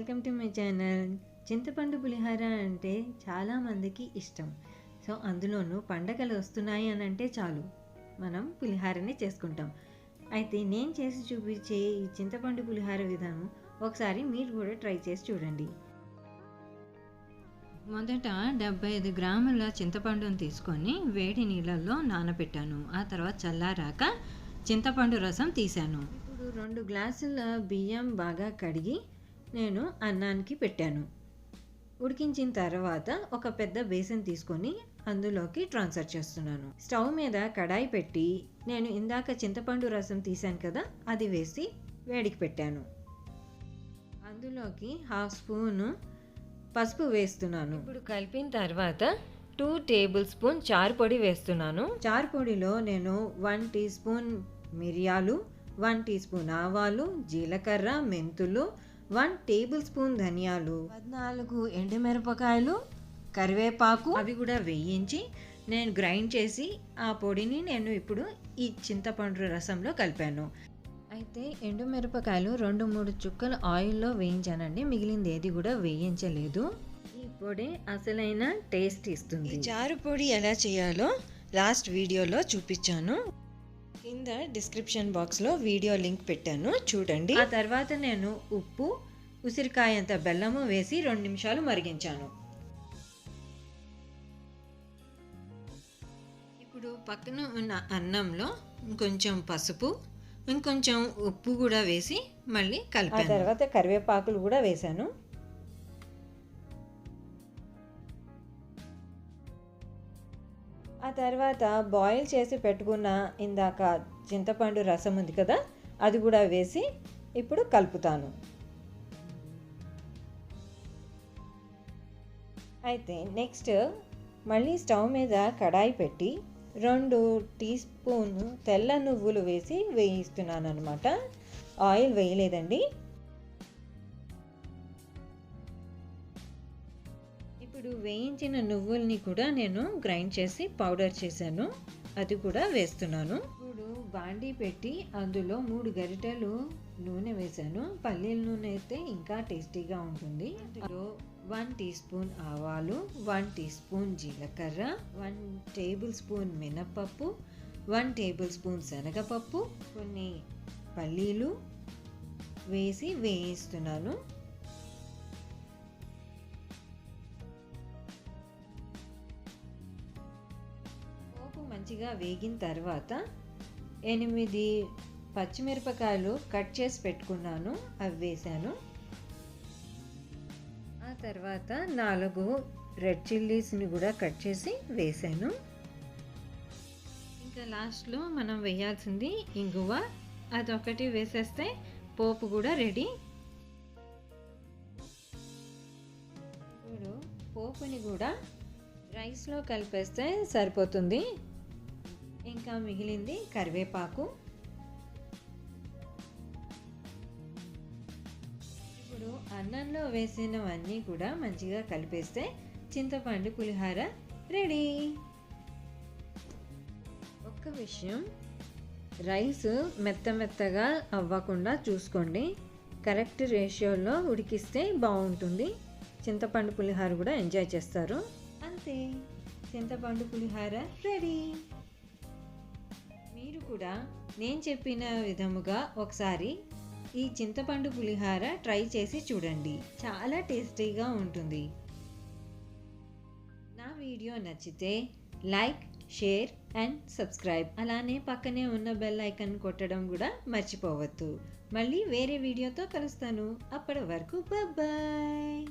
Welcome to my channel. చింతపండు పులిహార అంటే చాలామందికి ఇష్టం. సో అందులోనూ పండగలు వస్తున్నాయి అని అంటే చాలు మనం పులిహారని చేసుకుంటాం. అయితే నేను చేసి చూపించే ఈ చింతపండు పులిహార విధానం ఒకసారి మీరు కూడా ట్రై చేసి చూడండి. మొదట 75 గ్రాముల చింతపండుని తీసుకొని వేడి నీళ్ళల్లో నానబెట్టాను. ఆ తర్వాత చల్లారాక చింతపండు రసం తీశాను. ఇప్పుడు 2 గ్లాసుల బియ్యం బాగా కడిగి నేను అన్నానికి పెట్టాను. ఉడికించిన తర్వాత ఒక పెద్ద బేసిన్ తీసుకొని అందులోకి ట్రాన్స్ఫర్ చేస్తున్నాను. స్టవ్ మీద కడాయి పెట్టి నేను ఇందాక చింతపండు రసం తీశాను కదా, అది వేసి వేడికి పెట్టాను. అందులోకి 1/2 స్పూను పసుపు వేస్తున్నాను. ఇప్పుడు కలిపిన తర్వాత 2 టేబుల్ స్పూన్ చారు పొడి వేస్తున్నాను. చారు పొడిలో నేను 1 టీ స్పూన్ మిరియాలు, 1 టీ స్పూన్ ఆవాలు, జీలకర్ర, మెంతులు, 1 టేబుల్ స్పూన్ ధనియాలు, 14 ఎండుమిరపకాయలు, కరివేపాకు అవి కూడా వేయించి నేను గ్రైండ్ చేసి ఆ పొడిని నేను ఇప్పుడు ఈ చింతపండు రసంలో కలిపాను. అయితే ఎండుమిరపకాయలు 2-3 చుక్కలు ఆయిల్లో వేయించానండి, మిగిలింది ఏది కూడా వేయించలేదు. ఈ పొడి అసలైన టేస్ట్ ఇస్తుంది. ఈ చారు పొడి ఎలా చేయాలో లాస్ట్ వీడియోలో చూపించాను, కింద డిస్క్రిప్షన్ బాక్స్లో వీడియో లింక్ పెట్టాను, చూడండి. ఆ తర్వాత నేను ఉప్పు, ఉసిరికాయంత బెల్లము వేసి 2 నిమిషాలు మరిగించాను. ఇప్పుడు పక్కన ఉన్న అన్నంలో ఇంకొంచెం పసుపు, ఇంకొంచెం ఉప్పు కూడా వేసి మళ్ళీ కలిపాను. ఆ తర్వాత కరివేపాకులు కూడా వేశాను. ఆ తర్వాత బాయిల్ చేసి పెట్టుకున్న ఇందాక చింతపండు రసం ఉంది కదా, అది కూడా వేసి ఇప్పుడు కలుపుతాను. అయితే నెక్స్ట్ మళ్ళీ స్టవ్ మీద కడాయి పెట్టి 2 టీ స్పూన్లు తెల్ల నువ్వులు వేసి వేయిస్తున్నాను అనమాట. ఆయిల్ వేయలేదండి. ఇప్పుడు వేయించిన నువ్వుల్ని కూడా నేను గ్రైండ్ చేసి పౌడర్ చేశాను, అది కూడా వేస్తున్నాను. ఇప్పుడు బాండీ పెట్టి అందులో 3 గరిటెలు నూనె వేశాను. పల్లీల నూనె అయితే ఇంకా టేస్టీగా ఉంటుంది. అందులో 1 టీ స్పూన్ ఆవాలు, 1 టీ స్పూన్ జీలకర్ర, 1 టేబుల్ స్పూన్ మినపప్పు, 1 టేబుల్ స్పూన్ శనగపప్పు, కొన్ని పల్లీలు వేసి వేయిస్తున్నాను. పోపు మంచిగా వేగిన తర్వాత 8 పచ్చిమిరపకాయలు కట్ చేసి పెట్టుకున్నాను, అవి వేశాను. ఆ తర్వాత 4 రెడ్ చిల్లీస్ని కూడా కట్ చేసి వేసాను. ఇంకా లాస్ట్లో మనం వేయాల్సింది ఇంగువ, అదొకటి వేసేస్తే పోపు కూడా రెడీ. ఇప్పుడు పోపుని కూడా రైస్లో కలిపేస్తే సరిపోతుంది. ఇంకా మిగిలింది కరివేపాకు. ఇప్పుడు అన్నంలో వేసినవన్నీ కూడా మంచిగా కలిపేస్తే చింతపండు పులిహార రెడీ. ఒక్క విషయం, రైస్ మెత్తగా అవ్వకుండా చూసుకోండి. కరెక్ట్ రేషియోలో ఉడికిస్తే బాగుంటుంది. చింతపండు పులిహార కూడా ఎంజాయ్ చేస్తారు. అంతే, చింతపండు పులిహార రెడీ. మీరు కూడా నేను చెప్పిన విధముగా ఒకసారి ఈ చింతపండు పులిహార ట్రై చేసి చూడండి, చాలా టేస్టీగా ఉంటుంది. నా వీడియో నచ్చితే లైక్, షేర్ అండ్ సబ్స్క్రైబ్, అలానే పక్కనే ఉన్న బెల్ ఐకాన్ కొట్టడం కూడా మర్చిపోవద్దు. మళ్ళీ వేరే వీడియోతో కలుస్తాను. అప్పటి వరకు బాయ్.